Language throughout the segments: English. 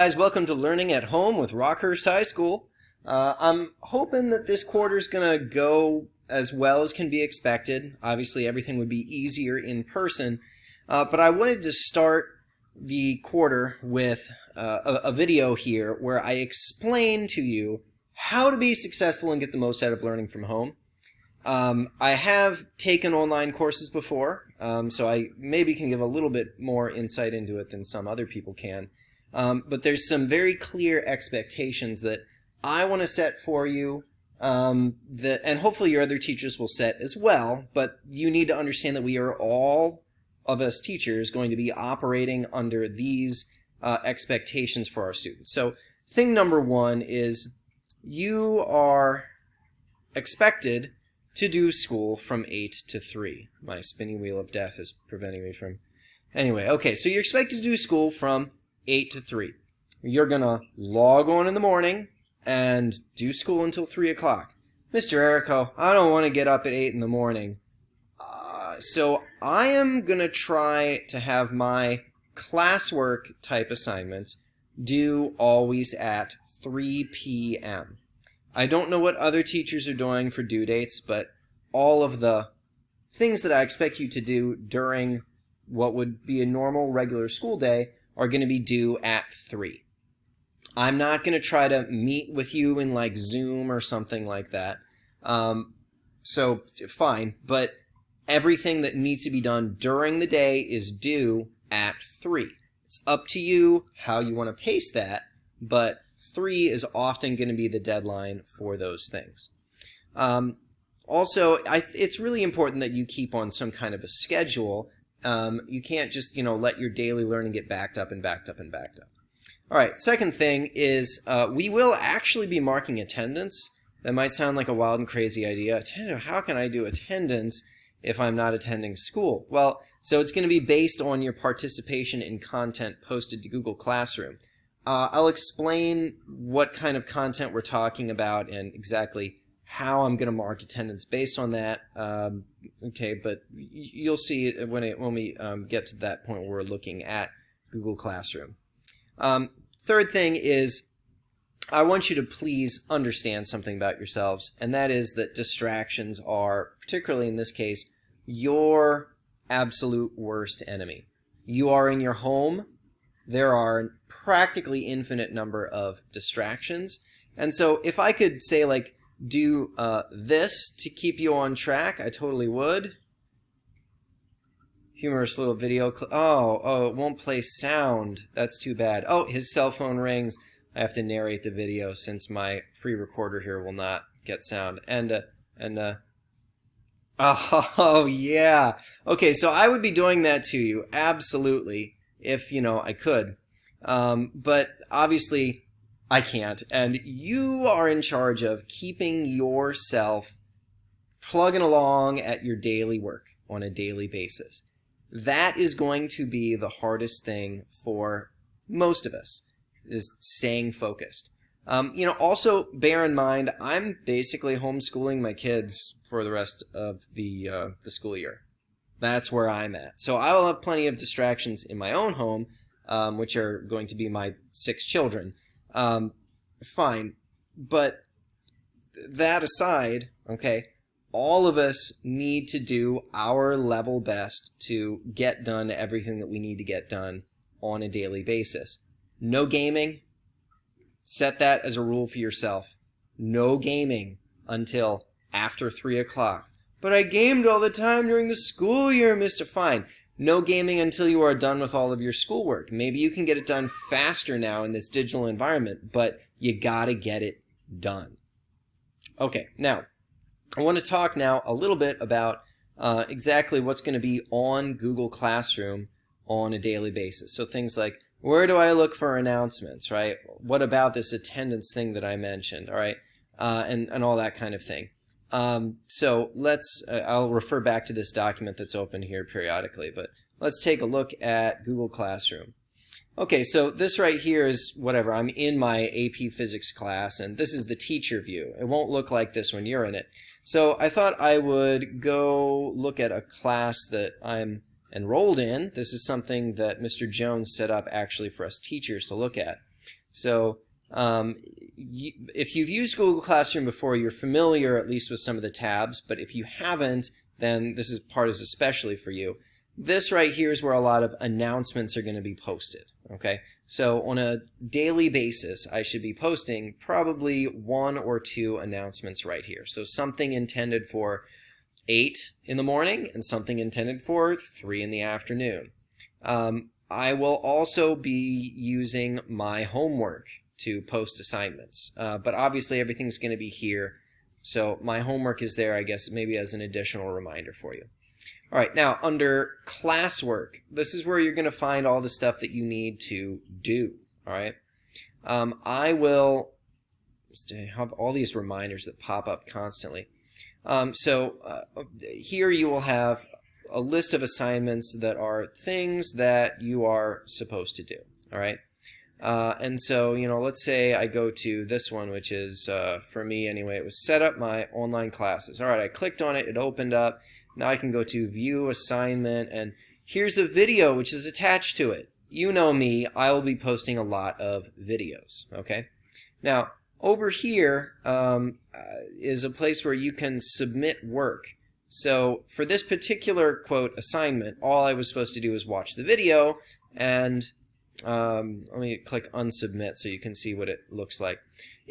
Guys, welcome to Learning at Home with Rockhurst High School. I'm hoping that this quarter is going to go as well as can be expected. Obviously, everything would be easier in person, but I wanted to start the quarter with a video here where I explain to you how to be successful and get the most out of learning from home. I have taken online courses before, so I maybe can give a little bit more insight into it than some other people can. But there's some very clear expectations that I want to set for you, and hopefully your other teachers will set as well, but you need to understand that we are all of us teachers going to be operating under these expectations for our students. So thing number one is you are expected to do school from 8 to 3. My spinning wheel of death is preventing me from... Anyway, okay, so you're expected to do school from 8 to 3. You're going to log on in the morning and do school until 3 o'clock. Mr. Erico, I don't want to get up at 8 in the morning. So I am going to try to have my classwork type assignments due always at 3 p.m. I don't know what other teachers are doing for due dates, but all of the things that I expect you to do during what would be a normal regular school day are going to be due at 3. I'm not going to try to meet with you in like Zoom or something like that. So fine, but everything that needs to be done during the day is due at 3. It's up to you how you want to pace that, but 3 is often going to be the deadline for those things. Also, it's really important that you keep on some kind of a schedule. You can't just, let your daily learning get backed up and backed up and backed up. All right, second thing is we will actually be marking attendance. That might sound like a wild and crazy idea. How can I do attendance if I'm not attending school? Well, so it's going to be based on your participation in content posted to Google Classroom. I'll explain what kind of content we're talking about and exactly how I'm going to mark attendance based on that. Okay, but you'll see when we get to that point where we're looking at Google Classroom. Third thing is I want you to please understand something about yourselves, and that is that distractions are, particularly in this case, your absolute worst enemy. You are in your home. There are practically infinite number of distractions, and so if I could say like do this to keep you on track, I totally would. Humorous little video clip. Oh, it won't play sound. That's too bad. Oh, his cell phone rings. I have to narrate the video since my free recorder here will not get sound. Oh, yeah. Okay, so I would be doing that to you, absolutely, if, I could. But obviously, I can't. And you are in charge of keeping yourself plugging along at your daily work on a daily basis. That is going to be the hardest thing for most of us, is staying focused. Also bear in mind, I'm basically homeschooling my kids for the rest of the school year. That's where I'm at. So I will have plenty of distractions in my own home, which are going to be my 6 children. Fine. But that aside, okay, all of us need to do our level best to get done everything that we need to get done on a daily basis. No gaming. Set that as a rule for yourself. No gaming until after 3 o'clock. But I gamed all the time during the school year, Mr. Fine. No gaming until you are done with all of your schoolwork. Maybe you can get it done faster now in this digital environment, but you gotta get it done. Okay, now, I want to talk now a little bit about exactly what's going to be on Google Classroom on a daily basis. So things like, where do I look for announcements, right? What about this attendance thing that I mentioned, all right? And all that kind of thing. So I'll refer back to this document that's open here periodically, but let's take a look at Google Classroom. Okay, so this right here is whatever. I'm in my AP Physics class, and this is the teacher view. It won't look like this when you're in it. So I thought I would go look at a class that I'm enrolled in. This is something that Mr. Jones set up actually for us teachers to look at. So if you've used Google Classroom before, you're familiar at least with some of the tabs, but if you haven't, then this part is especially for you. This right here is where a lot of announcements are going to be posted, okay? So on a daily basis, I should be posting probably 1 or 2 announcements right here. So something intended for 8 in the morning and something intended for 3 in the afternoon. I will also be using my homework to post assignments, but obviously everything's going to be here. So my homework is there, I guess, maybe as an additional reminder for you. All right, now under classwork, this is where you're going to find all the stuff that you need to do. All right, I will have all these reminders that pop up constantly. Here you will have a list of assignments that are things that you are supposed to do. All right, and so let's say I go to this one, which is for me anyway. It was set up my online classes. All right, I clicked on it. It opened up. Now I can go to View Assignment, and here's a video which is attached to it. You know me, I will be posting a lot of videos, okay? Now, over here is a place where you can submit work. So for this particular, quote, assignment, all I was supposed to do was watch the video, and let me click Unsubmit so you can see what it looks like.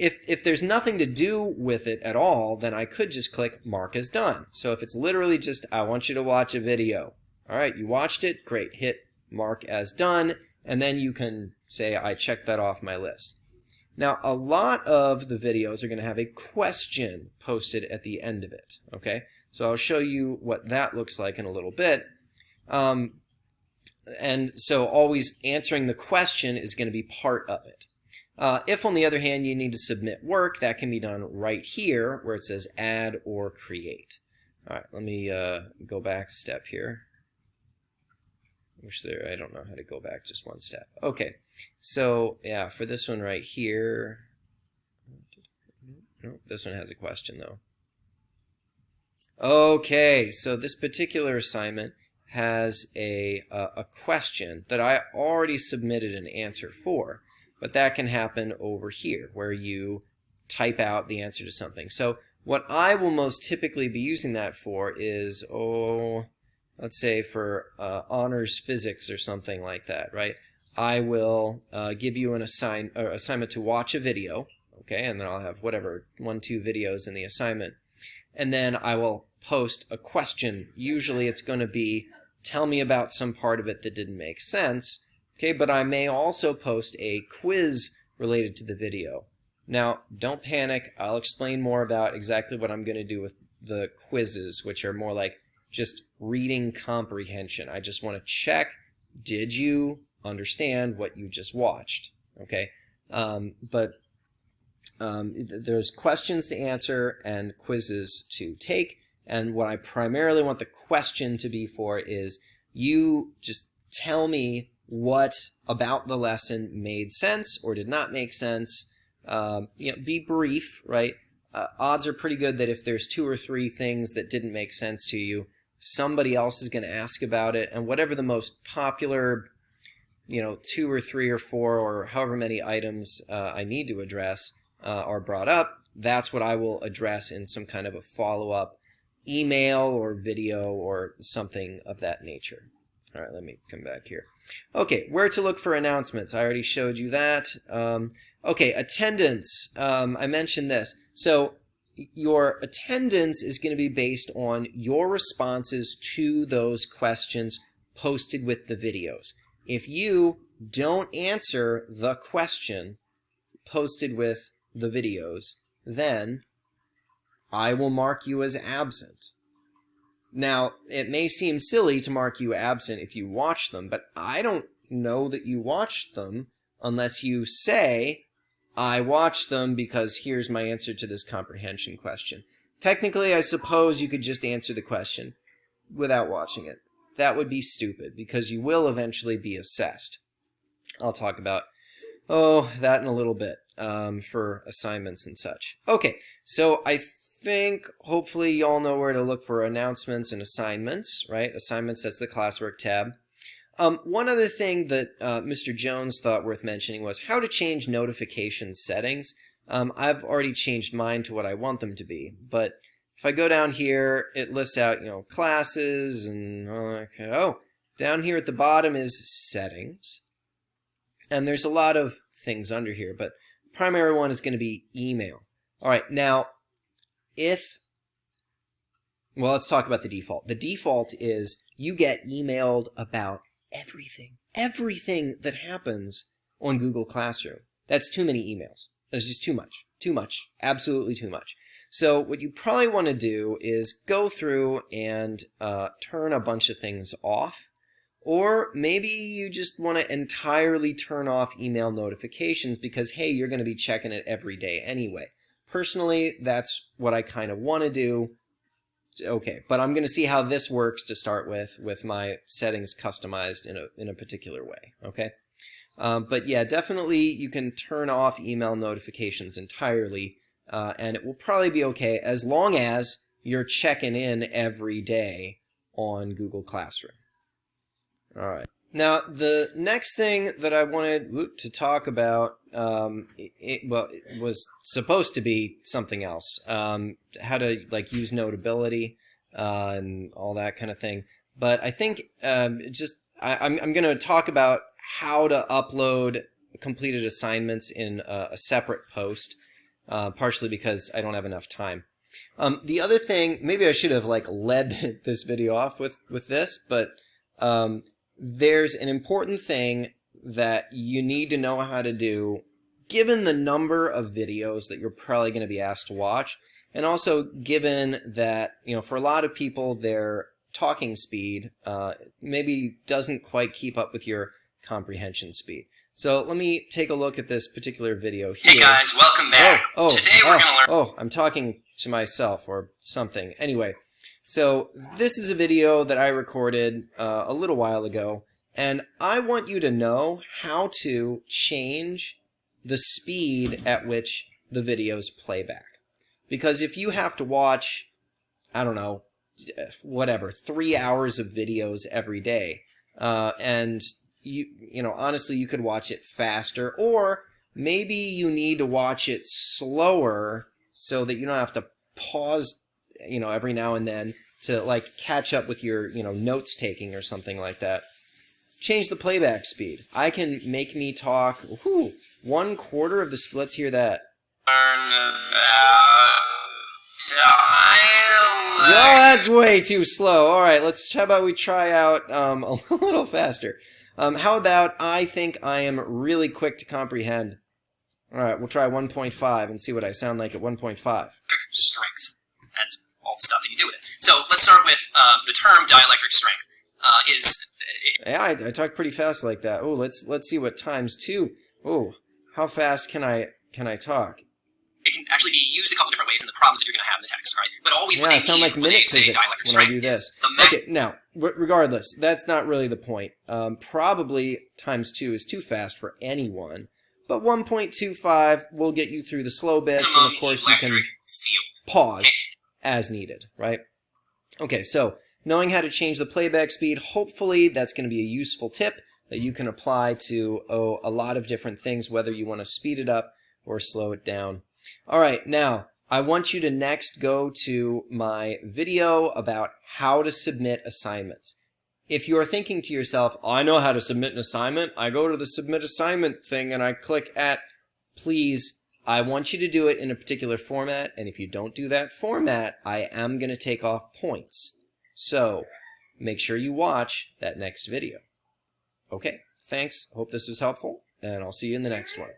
If there's nothing to do with it at all, then I could just click Mark as Done. So if it's literally just, I want you to watch a video. All right, you watched it, great, hit Mark as Done, and then you can say, I checked that off my list. Now, a lot of the videos are going to have a question posted at the end of it, okay? So I'll show you what that looks like in a little bit. And so always answering the question is going to be part of it. If, on the other hand, you need to submit work, that can be done right here where it says Add or Create. All right, let me go back a step here. I don't know how to go back just one step. Okay, so yeah, for this one right here, no, this one has a question though. Okay, so this particular assignment has a question that I already submitted an answer for. But that can happen over here where you type out the answer to something. So what I will most typically be using that for is, let's say for honors physics or something like that, right? I will give you an assignment to watch a video, okay, and then I'll have whatever, 1, 2 videos in the assignment. And then I will post a question. Usually it's going to be, tell me about some part of it that didn't make sense. Okay, but I may also post a quiz related to the video. Now, don't panic. I'll explain more about exactly what I'm going to do with the quizzes, which are more like just reading comprehension. I just want to check, did you understand what you just watched? Okay, there's questions to answer and quizzes to take, and what I primarily want the question to be for is you just tell me what about the lesson made sense or did not make sense. Be brief, right? Odds are pretty good that if there's 2 or 3 things that didn't make sense to you, somebody else is going to ask about it, and whatever the most popular, 2 or 3 or 4 or however many items I need to address are brought up, that's what I will address in some kind of a follow-up email or video or something of that nature. All right, let me come back here. Okay, where to look for announcements. I already showed you that. Okay, attendance. I mentioned this. So your attendance is going to be based on your responses to those questions posted with the videos. If you don't answer the question posted with the videos, then I will mark you as absent. Now, it may seem silly to mark you absent if you watch them, but I don't know that you watched them unless you say, I watched them because here's my answer to this comprehension question. Technically, I suppose you could just answer the question without watching it. That would be stupid because you will eventually be assessed. I'll talk about, that in a little bit for assignments and such. Okay, so I think hopefully you all know where to look for announcements and assignments, right? Assignments, that's the classwork tab. One other thing that Mr. Jones thought worth mentioning was how to change notification settings. I've already changed mine to what I want them to be, but if I go down here, it lists out, classes and down here at the bottom is settings, and there's a lot of things under here, but the primary one is going to be email. All right, now let's talk about the default. The default is you get emailed about everything that happens on Google Classroom. That's too many emails. That's just too much, absolutely too much. So what you probably want to do is go through and turn a bunch of things off, or maybe you just want to entirely turn off email notifications because, hey, you're going to be checking it every day anyway. Personally, that's what I kind of want to do. Okay, but I'm going to see how this works to start with my settings customized in a particular way, okay? But yeah, definitely you can turn off email notifications entirely, and it will probably be okay as long as you're checking in every day on Google Classroom. All right. Now, the next thing that I wanted to talk about, it was supposed to be something else, how to use Notability and all that kind of thing. But I think I'm going to talk about how to upload completed assignments in a separate post, partially because I don't have enough time. The other thing, maybe I should have led this video off with this, but there's an important thing that you need to know how to do given the number of videos that you're probably going to be asked to watch, and also given that, for a lot of people, their talking speed maybe doesn't quite keep up with your comprehension speed. So let me take a look at this particular video here. Hey guys, welcome back. Today we're going to learn... Oh, I'm talking to myself or something. Anyway. So this is a video that I recorded a little while ago, and I want you to know how to change the speed at which the videos play back. Because if you have to watch, I don't know, 3 hours of videos every day, and honestly, you could watch it faster, or maybe you need to watch it slower so that you don't have to pause every now and then to catch up with your notes taking or something like that. Change the playback speed. I can make me talk 1/4 of the let's hear that. No, that's way too slow. All right, how about we try out a little faster. How about I think I am really quick to comprehend. All right, we'll try 1.5 and see what I sound like at 1.5. Strength. And all the stuff that you do with it. So let's start with the term dielectric strength. Yeah, I talk pretty fast like that. Oh, let's see what times 2. Oh, how fast can I talk? It can actually be used a couple different ways in the problems that you're going to have in the text, right? But always I sound like minute physics when I do this. Okay, now, regardless, that's not really the point. Probably times 2 is too fast for anyone, but 1.25 will get you through the slow bits, and of course you can pause as needed, right? Okay, so knowing how to change the playback speed, hopefully that's going to be a useful tip that you can apply to a lot of different things, whether you want to speed it up or slow it down. All right, now I want you to next go to my video about how to submit assignments. If you are thinking to yourself, I know how to submit an assignment, I go to the submit assignment thing and I click at, please, I want you to do it in a particular format, and if you don't do that format, I am going to take off points. So make sure you watch that next video. Okay, thanks. Hope this was helpful, and I'll see you in the next one.